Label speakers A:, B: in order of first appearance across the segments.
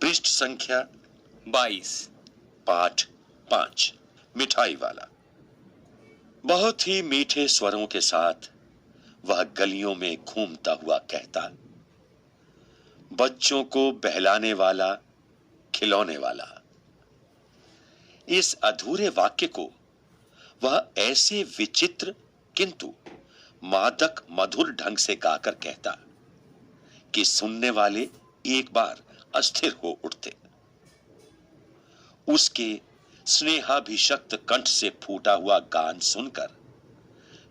A: पृष्ठ संख्या
B: 22।
A: पाठ 5। मिठाई वाला। बहुत ही मीठे स्वरों के साथ वह गलियों में घूमता हुआ कहता, बच्चों को बहलाने वाला, खिलौने वाला। इस अधूरे वाक्य को वह ऐसे विचित्र किंतु मादक मधुर ढंग से गाकर कहता कि सुनने वाले एक बार अस्थिर हो उठते। उसके स्नेहाभिषक्त कंठ से फूटा हुआ गान सुनकर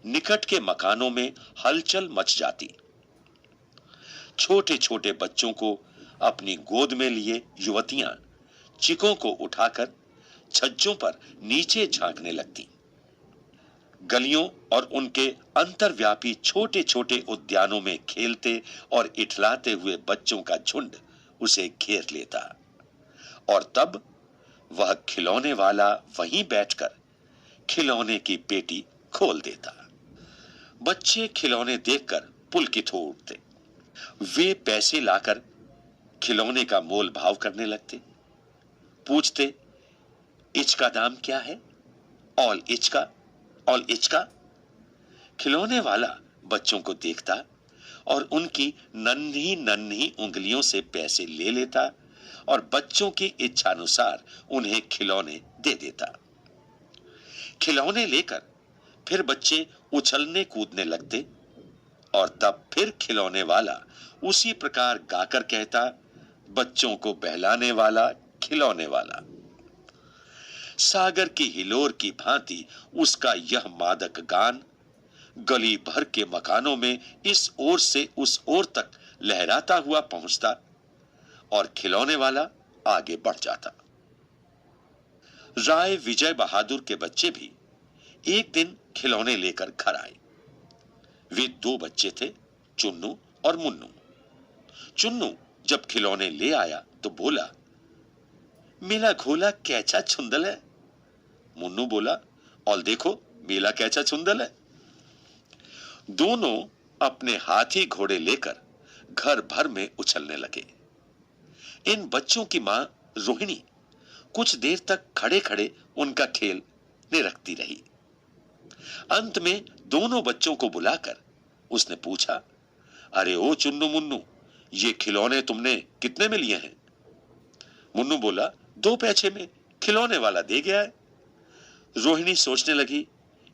A: निकट के मकानों में हलचल मच जाती। छोटे छोटे बच्चों को अपनी गोद में लिए युवतियां चिकों को उठाकर छज्जों पर नीचे झांकने लगती। गलियों और उनके अंतर्व्यापी छोटे छोटे उद्यानों में खेलते और इठलाते हुए बच्चों का झुंड उसे घेर लेता और तब वह खिलौने वाला वहीं बैठकर खिलौने की पेटी खोल देता। बच्चे खिलौने देखकर पुलकित हो उठते। वे पैसे लाकर खिलौने का मोल भाव करने लगते। पूछते, इचका दाम क्या है? ऑल इचका, ऑल इचका। खिलौने वाला बच्चों को देखता और उनकी नन्ही नन्ही उंगलियों से पैसे ले लेता और बच्चों की इच्छानुसार उन्हें खिलौने दे देता। खिलौने लेकर फिर बच्चे उछलने कूदने लगते और तब फिर खिलौने वाला उसी प्रकार गाकर कहता, बच्चों को बहलाने वाला, खिलौने वाला। सागर की हिलोर की भांति उसका यह मादक गान गली भर के मकानों में इस ओर से उस ओर तक लहराता हुआ पहुंचता और खिलौने वाला आगे बढ़ जाता। राय विजय बहादुर के बच्चे भी एक दिन खिलौने लेकर घर आए। वे दो बच्चे थे, चुन्नू और मुन्नू। चुन्नू जब खिलौने ले आया तो बोला, मेला घोला कैचा छुंदल है। मुन्नू बोला, और देखो मेला कैचा छुंदल है। दोनों अपने हाथी घोड़े लेकर घर भर में उछलने लगे। इन बच्चों की मां रोहिणी कुछ देर तक खड़े खड़े उनका खेल निरखती रही। अंत में दोनों बच्चों को बुलाकर उसने पूछा, अरे ओ चुन्नू मुन्नू, ये खिलौने तुमने कितने में लिए हैं? मुन्नू बोला, 2 पैसे में, खिलौने वाला दे गया है। रोहिणी सोचने लगी,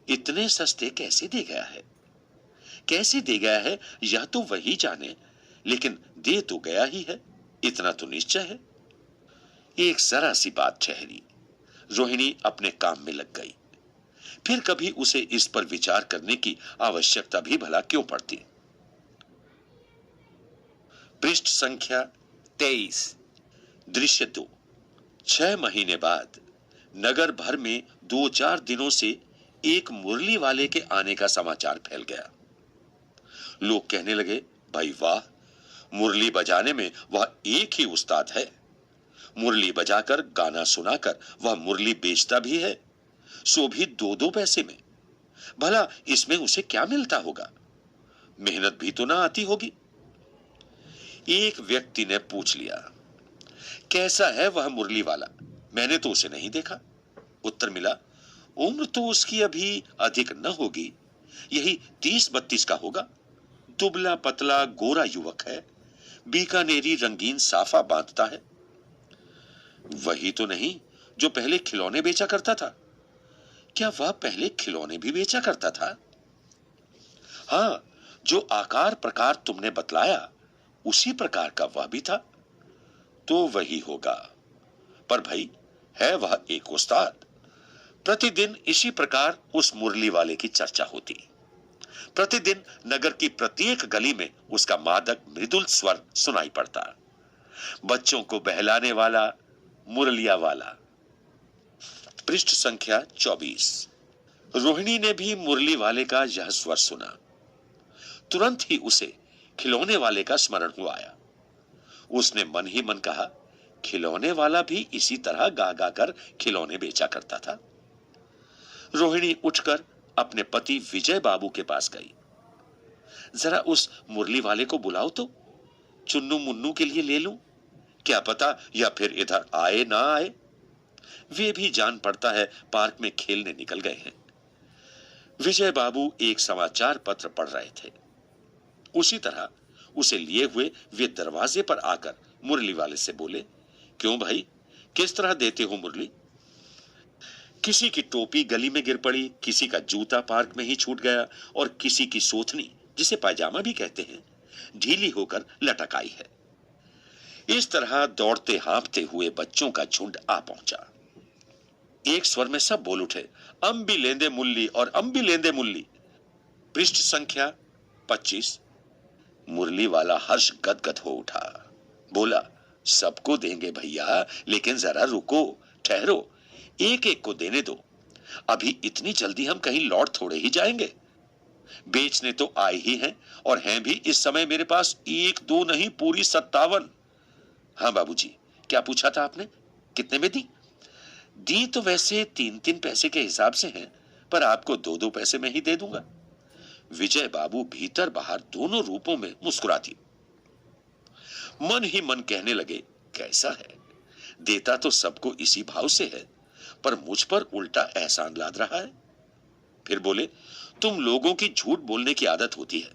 A: इतने सस्ते कैसे दे गया है? कैसे दे गया है यह तो वही जाने, लेकिन दे तो गया ही है, इतना तो निश्चय है। एक जरा सी बात ठहरी। रोहिणी अपने काम में लग गई। फिर कभी उसे इस पर विचार करने की आवश्यकता भी भला क्यों पड़ती? पृष्ठ संख्या
B: 23।
A: दृश्य 2। 6 महीने बाद नगर भर में 2-4 दिनों से एक मुरली वाले के आने का समाचार फैल गया। लोग कहने लगे, भाई वाह, मुरली बजाने में वह एक ही उस्ताद है। मुरली बजाकर गाना सुनाकर वह मुरली बेचता भी है, सो भी 2-2 पैसे में। भला इसमें उसे क्या मिलता होगा? मेहनत भी तो ना आती होगी। एक व्यक्ति ने पूछ लिया, कैसा है वह मुरली वाला? मैंने तो उसे नहीं देखा। उत्तर मिला, उम्र तो उसकी अभी अधिक न होगी, यही 30-32 का होगा। दुबला पतला गोरा युवक है, बीकानेरी रंगीन साफा बांधता है। वही तो नहीं जो पहले खिलौने बेचा करता था? क्या वह पहले खिलौने भी बेचा करता था? हाँ, जो आकार प्रकार तुमने बतलाया उसी प्रकार का वह भी था। तो वही होगा। पर भाई, है वह एक उस्ताद। प्रतिदिन इसी प्रकार उस मुरली वाले की चर्चा होती। प्रतिदिन नगर की प्रत्येक गली में उसका मादक मृदुल स्वर सुनाई पड़ता। बच्चों को बहलाने वाला, मुरलिया वाला। पृष्ठ संख्या 24। रोहिणी ने भी मुरली वाले का यह स्वर सुना। तुरंत ही उसे खिलौने वाले का स्मरण हुआ आया। उसने मन ही मन कहा, खिलौने वाला भी इसी तरह गा गा कर खिलौने बेचा करता था। रोहिणी उठकर अपने पति विजय बाबू के पास गई। जरा उस मुरली वाले को बुलाओ तो, चुन्नू मुन्नू के लिए ले लूं, क्या पता या फिर इधर आए ना आए। वे भी जान पड़ता है पार्क में खेलने निकल गए हैं। विजय बाबू एक समाचार पत्र पढ़ रहे थे। उसी तरह उसे लिए हुए वे दरवाजे पर आकर मुरली वाले से बोले, क्यों भाई, किस तरह देते हो मुरली? किसी की टोपी गली में गिर पड़ी, किसी का जूता पार्क में ही छूट गया और किसी की सोथनी, जिसे पायजामा भी कहते हैं, ढीली होकर लटक आई है। इस तरह दौड़ते हाँफते हुए बच्चों का झुंड आ पहुंचा। एक स्वर में सब बोल उठे, अम्बी लेंदे मुल्ली और अम्बी लेंदे मुल्ली। पृष्ठ संख्या 25। मुरली वाला हर्ष गदगद हो उठा। बोला, सबको देंगे भैया, लेकिन जरा रुको, ठहरो, एक एक को देने दो। अभी इतनी जल्दी हम कहीं लौट थोड़े ही जाएंगे। बेचने तो आए ही हैं, और हैं भी इस समय मेरे पास 1 2 नहीं, पूरी 57। हाँ बाबूजी, क्या पूछा था आपने? कितने में दी? दी तो वैसे 3 3 पैसे के हिसाब से हैं, पर आपको 2 2 पैसे में ही दे दूंगा। विजय बाबू भीतर बाहर दोनों रूपों में मुस्कुराती। मन ही मन कहने लगे, कैसा है, देता तो सबको इसी भाव से है, पर मुझ पर उल्टा एहसान लाद रहा है। फिर बोले, तुम लोगों की झूठ बोलने की आदत होती है,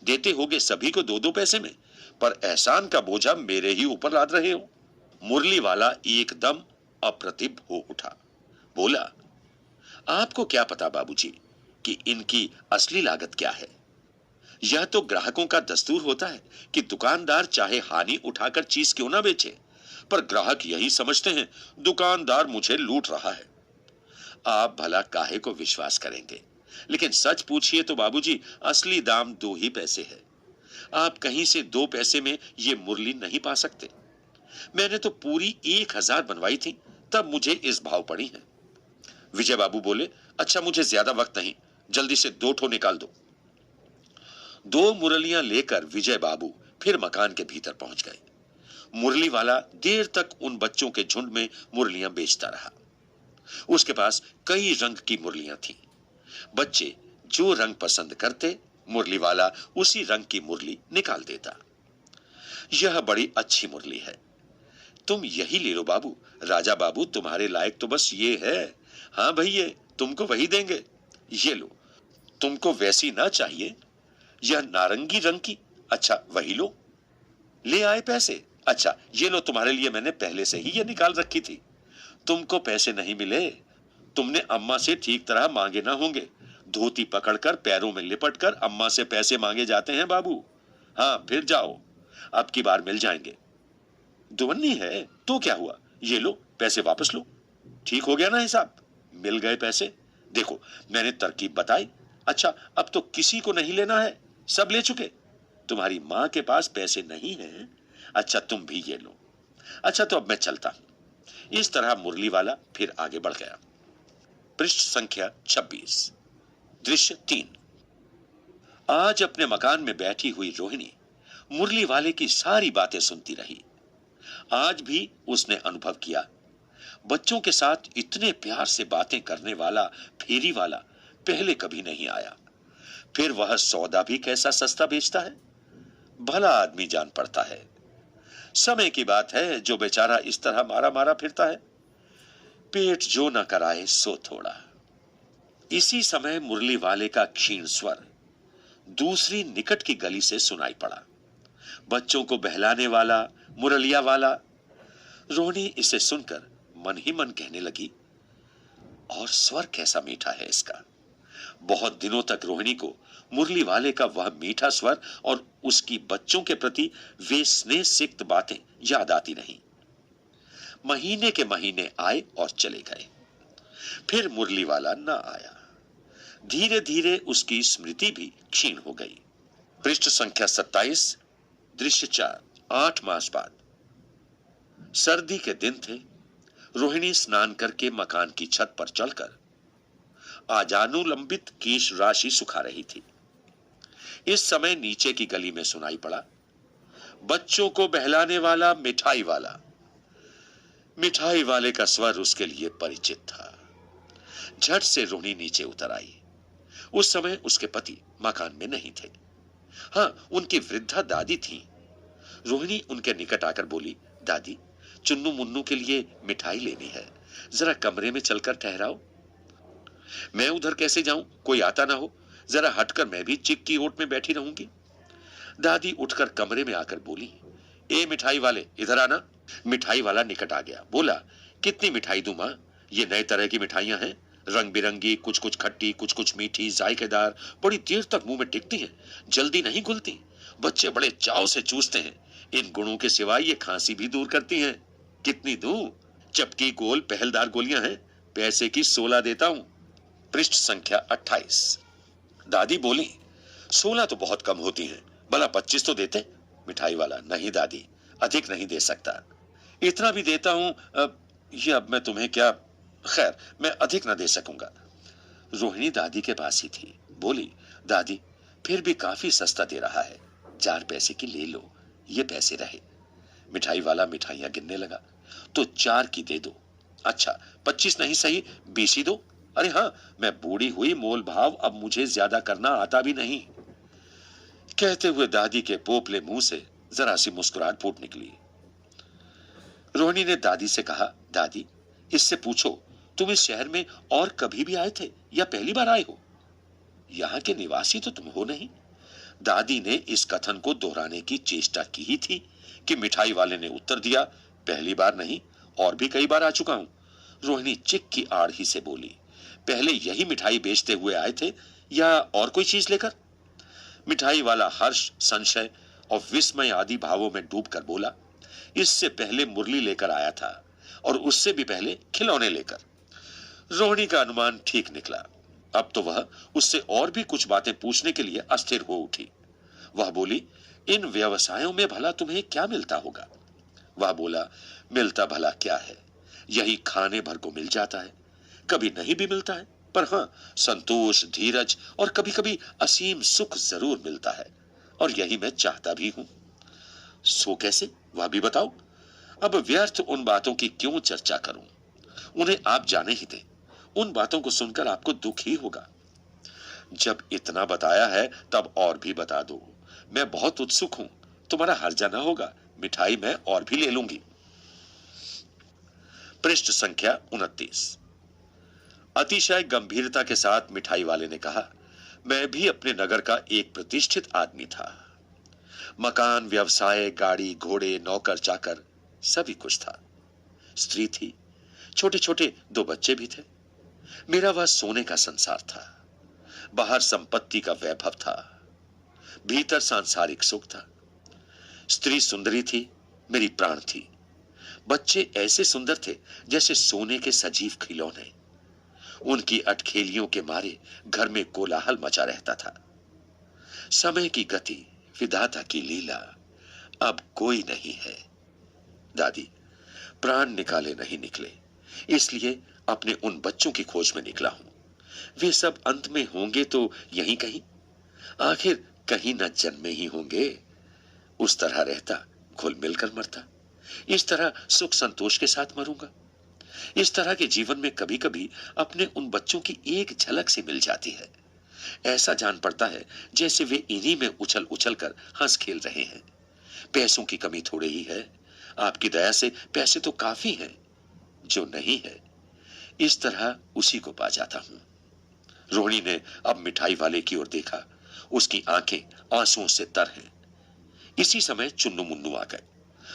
A: देते होगे सभी को 2 2 पैसे में, पर एहसान का बोझा मेरे ही ऊपर लाद रहे हो। मुरली वाला एकदम अप्रतिभ हो उठा। बोला, आपको क्या पता बाबूजी कि इनकी असली लागत क्या है? यह तो ग्राहकों का दस्तूर होता है कि दुकानदार चाहे हानि उठाकर चीज क्यों ना बेचे, पर ग्राहक यही समझते हैं दुकानदार मुझे लूट रहा है। आप भला काहे को विश्वास करेंगे, लेकिन सच पूछिए तो बाबूजी, असली दाम 2 ही पैसे है। आप कहीं से 2 पैसे में ये मुरली नहीं पा सकते। मैंने तो पूरी 1000 बनवाई थी, तब मुझे इस भाव पड़ी है। विजय बाबू बोले, अच्छा मुझे ज्यादा वक्त नहीं, जल्दी से 2 ठो निकाल दो। 2 मुरलियां लेकर विजय बाबू फिर मकान के भीतर पहुंच गए। मुरली वाला देर तक उन बच्चों के झुंड में मुरलियां बेचता रहा। उसके पास कई रंग की मुरलियां थीं। बच्चे जो रंग पसंद करते, मुरली वाला उसी रंग की मुरली निकाल देता। यह बड़ी अच्छी मुरली है, तुम यही ले लो बाबू। राजा बाबू तुम्हारे लायक तो बस ये है। हाँ भैया, तुमको वही देंगे। ये लो। तुमको वैसी ना चाहिए? यह नारंगी रंग की। अच्छा वही लो। ले आए पैसे? अच्छा ये लो, तुम्हारे लिए मैंने पहले से ही ये निकाल रखी थी। तुमको पैसे नहीं मिले? तुमने अम्मा से ठीक तरह मांगे ना होंगे। धोती पकड़कर पैरों में लिपटकर अम्मा से पैसे मांगे जाते हैं बाबू। हाँ फिर जाओ, अब की बार मिल जाएंगे। दुवन्नी है तो क्या हुआ, ये लो पैसे वापस लो। ठीक हो गया ना हिसाब? मिल गए पैसे। देखो मैंने तरकीब बताई। अच्छा अब तो किसी को नहीं लेना है, सब ले चुके। तुम्हारी मां के पास पैसे नहीं हैं। अच्छा तुम भी ये लो। अच्छा तो अब मैं चलता। इस तरह मुरली वाला फिर आगे बढ़ गया। पृष्ठ संख्या 26। दृश्य 3। आज अपने मकान में बैठी हुई रोहिणी मुरली वाले की सारी बातें सुनती रही। आज भी उसने अनुभव किया, बच्चों के साथ इतने प्यार से बातें करने वाला फेरी वाला पहले कभी नहीं आया। फिर वह सौदा भी कैसा सस्ता बेचता है, भला आदमी जान पड़ता है। समय की बात है जो बेचारा इस तरह मारा मारा फिरता है। पेट जो न कराए सो थोड़ा। इसी समय मुरली वाले का क्षीण स्वर दूसरी निकट की गली से सुनाई पड़ा। बच्चों को बहलाने वाला मुरलिया वाला। रोहिणी इसे सुनकर मन ही मन कहने लगी, और स्वर कैसा मीठा है इसका। बहुत दिनों तक रोहिणी को मुरली वाले का वह मीठा स्वर और उसकी बच्चों के प्रति वे स्नेह सिक्त बातें याद आती नहीं। महीने के महीने आए और चले गए, फिर मुरली वाला न आया। धीरे धीरे उसकी स्मृति भी क्षीण हो गई। पृष्ठ संख्या 27। दृश्य 4। 8 मास बाद। सर्दी के दिन थे। रोहिणी स्नान करके मकान की छत पर चढ़कर आजानुलंबित केश राशि सुखा रही थी। इस समय नीचे की गली में सुनाई पड़ा, बच्चों को बहलाने वाला मिठाई वाला। मिठाई वाले का स्वर उसके लिए परिचित था। झट से रोहिणी नीचे उतर आई। उस समय उसके पति मकान में नहीं थे। हाँ, उनकी वृद्धा दादी थी। रोहिणी उनके निकट आकर बोली, दादी, चुन्नू मुन्नू के लिए मिठाई लेनी है, जरा कमरे में चलकर ठहराओ। मैं उधर कैसे जाऊं, कोई आता ना हो, जरा हटकर मैं भी चिक की ओट में बैठी रहूंगी। दादी उठकर कमरे में आकर बोली, ए मिठाई वाले, इधर आना। मिठाई वाला निकट आ गया, बोला, कितनी मिठाई दूं मां? ये नए तरह की मिठाइयां हैं, रंग बिरंगी, कुछ कुछ खट्टी, कुछ कुछ मीठी, जायकेदार, बड़ी देर तक मुंह में टिकती हैं, जल्दी नहीं घुलती, बच्चे बड़े चाव से चूसते हैं। इन गुणों के सिवाय ये खांसी भी दूर करती हैं। कितनी दूं? चपकी गोल पहलदार गोलियां हैं, पैसे की 16 देता हूं। पृष्ठ संख्या 28। दादी बोली, 16 तो बहुत कम होती हैं, भला 25 तो देते। मिठाई वाला, नहीं दादी, अधिक नहीं दे सकता। इतना भी देता हूं, ये अब मैं तुम्हें क्या, खैर मैं अधिक ना दे सकूंगा। रोहिणी दादी के पास ही थी, बोली, दादी फिर भी काफी सस्ता दे रहा है, 4 पैसे की ले लो, ये पैसे रहे। मिठाई वाला मिठाइयां गिनने लगा, तो 4 की दे दो। अच्छा 25 नहीं सही, 20 ही दो। अरे हाँ, मैं बूढ़ी हुई, मोल भाव अब मुझे ज्यादा करना आता भी नहीं। कहते हुए दादी के पोपले मुंह से जरा सी मुस्कुराहट फूट निकली। रोहिणी ने दादी से कहा, दादी इससे पूछो, तुम इस शहर में और कभी भी आए थे या पहली बार आए हो? यहाँ के निवासी तो तुम हो नहीं। दादी ने इस कथन को दोहराने की चेष्टा की ही थी कि मिठाई वाले ने उत्तर दिया, पहली बार नहीं, और भी कई बार आ चुका हूं। रोहिणी चिक की आड़ ही से बोली, पहले यही मिठाई बेचते हुए आए थे या और कोई चीज लेकर? मिठाई वाला हर्ष, संशय और विस्मय आदि भावों में डूबकर बोला, इससे पहले मुरली लेकर आया था, और उससे भी पहले खिलौने लेकर। रोहिणी का अनुमान ठीक निकला। अब तो वह उससे और भी कुछ बातें पूछने के लिए अस्थिर हो उठी। वह बोली, इन व्यवसायों में भला तुम्हें क्या मिलता होगा? वह बोला, मिलता भला क्या है, यही खाने भर को मिल जाता है, कभी नहीं भी मिलता है, पर हाँ संतोष, धीरज और कभी कभी असीम सुख जरूर मिलता है, और यही मैं चाहता भी हूं। सो कैसे, वह भी बताओ। अब व्यर्थ उन बातों की क्यों चर्चा करूं, उन्हें आप जाने ही दें, उन बातों को सुनकर आपको दुख ही होगा। जब इतना बताया है तब और भी बता दो, मैं बहुत उत्सुक हूं, तुम्हारा हर्जा ना होगा, मिठाई मैं और भी ले लूंगी। पृष्ठ संख्या 29। अतिशय गंभीरता के साथ मिठाई वाले ने कहा, मैं भी अपने नगर का एक प्रतिष्ठित आदमी था। मकान, व्यवसाय, गाड़ी, घोड़े, नौकर चाकर सभी कुछ था। स्त्री थी, छोटे छोटे 2 बच्चे भी थे। मेरा वह सोने का संसार था। बाहर संपत्ति का वैभव था, भीतर सांसारिक सुख था। स्त्री सुंदरी थी, मेरी प्राण थी। बच्चे ऐसे सुंदर थे जैसे सोने के सजीव खिलौने। उनकी अटखेलियों के मारे घर में कोलाहल मचा रहता था। समय की गति, विधाता की लीला, अब कोई नहीं है। दादी, प्राण निकाले नहीं निकले, इसलिए अपने उन बच्चों की खोज में निकला हूं। वे सब अंत में होंगे तो यहीं कहीं, आखिर कहीं न जन्मे ही होंगे। उस तरह रहता, घुल मिलकर मरता, इस तरह सुख संतोष के साथ मरूंगा। इस तरह के जीवन में कभी कभी अपने उन बच्चों की एक झलक सी मिल जाती है। ऐसा जान पड़ता है जैसे वे इन्हीं में उछल उछल कर हंस खेल रहे हैं। पैसों की कमी थोड़े ही है, आपकी दया से पैसे तो काफी हैं। जो नहीं है, इस तरह उसी को पा जाता हूं। रोहिणी ने अब मिठाई वाले की ओर देखा, उसकी आंखें आंसुओं से तर हैं। इसी समय चुन्नू मुन्नू आ गए।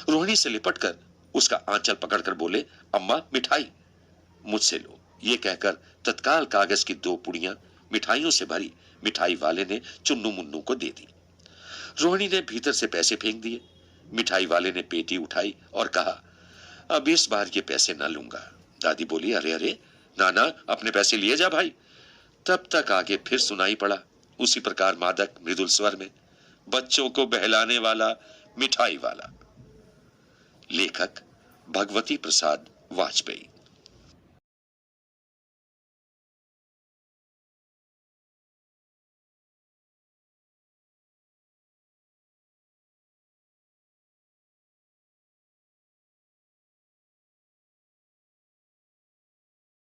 A: रोहिणी से लिपटकर उसका आंचल पकड़कर बोले, अम्मा मिठाई। मुझसे लो, ये कहकर तत्काल कागज की 2 पुड़ियां मिठाइयों से भरी मिठाई वाले ने चुन्नू मुन्नू को दे दी। रोहिणी ने भीतर से पैसे फेंक दिए। मिठाई वाले ने पेटी उठाई और कहा, अब इस बार ये पैसे ना लूंगा। दादी बोली, अरे अरे नाना, अपने पैसे लिए जा भाई। तब तक आगे फिर सुनाई पड़ा उसी प्रकार मादक मृदुल स्वर में, बच्चों को बहलाने वाला मिठाई वाला। लेखक भगवती प्रसाद वाजपेयी।